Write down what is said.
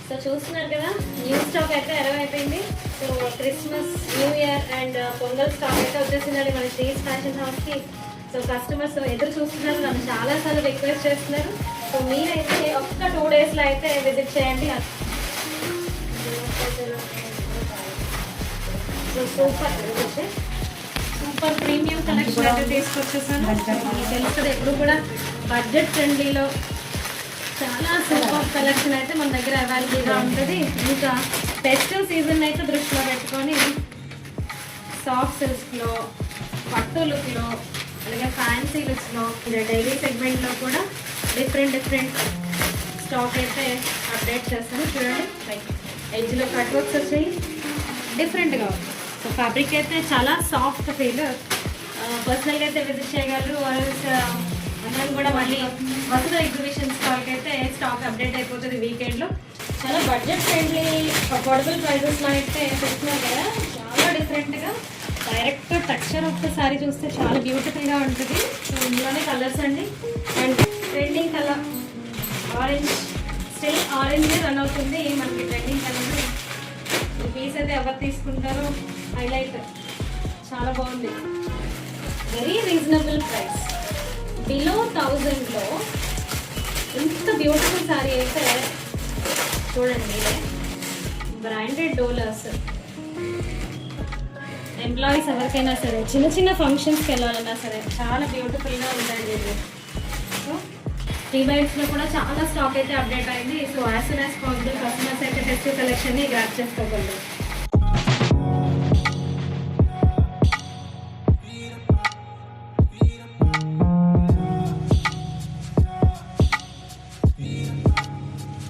So చూస్తున్నారు కదా, new stock అయితే అరైవ్ అయిపోయింది. So Christmas, new year and pongal stock అయితే వచ్చేసిందండి మన శ్రీస్ ఫ్యాషన్ హౌస్కి. సో కస్టమర్స్ ఎదురు చూస్తున్నారు, నన్ను చాలాసార్లు రిక్వెస్ట్ చేస్తున్నారు. సో మీరైతే ఒక్క 2 డేస్లో అయితే విజిట్ చేయండి. సో సూపర్ ప్రీమియం కలెక్షన్ అయితే తీసుకొచ్చేసాను. తెలుసు కదా, ఎప్పుడు కూడా బడ్జెట్ ఫ్రెండ్లీలో చాలా సూపర్ కలెక్షన్ అయితే మన దగ్గర అవైలబుల్గా ఉంటుంది. ఇంకా ఫెస్టివ్ సీజన్ అయితే దృష్టిలో పెట్టుకొని సాఫ్ట్ సిల్క్స్లో, పట్టు లుక్లో, అలాగే ఫ్యాన్సీ లుక్స్లో, ఇలా డైలీ సెగ్మెంట్లో కూడా డిఫరెంట్ స్టాక్ అయితే అప్డేట్ చేస్తాను. చూడండి, లైక్ ఎడ్జ్లో కట్ వర్క్స్ వచ్చాయి, డిఫరెంట్గా ఉంది. సో ఫ్యాబ్రిక్ అయితే చాలా సాఫ్ట్ ఫీల్. పర్సనల్గా అయితే విజిట్ చేయగలరు. అందరం కూడా మళ్ళీ వసత ఎగ్జిబిషన్ స్టాక్ అయితే స్టాక్ అప్డేట్ అయిపోతుంది వీకెండ్లో. చాలా బడ్జెట్ ఫ్రెండ్లీ, అఫోర్డబుల్ ప్రైజెస్లో అయితే చూస్తున్నారు కదా, చాలా డిఫరెంట్గా. డైరెక్ట్ టెక్స్చర్ ఒక్కసారి చూస్తే చాలా బ్యూటిఫుల్గా ఉంటుంది. సో ఇందులోనే కలర్స్ అండి. And trending colour orange, still orange run అవుతుంది మనకి ట్రెండింగ్ కలర్. ఈ పీస్ అయితే ఎవరు తీసుకుంటారో హైలైట్. చాలా బాగుంది, వెరీ రీజనబుల్ ప్రైస్, బిలో 1000లో ఇంత బ్యూటిఫుల్ శారీ అయితే చూడండి. బ్రాండెడ్ డోలర్స్. ఎంప్లాయీస్ ఎవరికైనా సరే చిన్న ఫంక్షన్స్కి వెళ్ళాలన్నా సరే చాలా బ్యూటిఫుల్గా ఉందండి ఇది. సో 3 బైట్స్లో కూడా చాలా స్టాక్ అయితే అప్డేట్ అయింది. So as soon as possible customers అయితే ఫెస్టివ్ కలెక్షన్ని గ్రాప్ చేసుకోగలరు.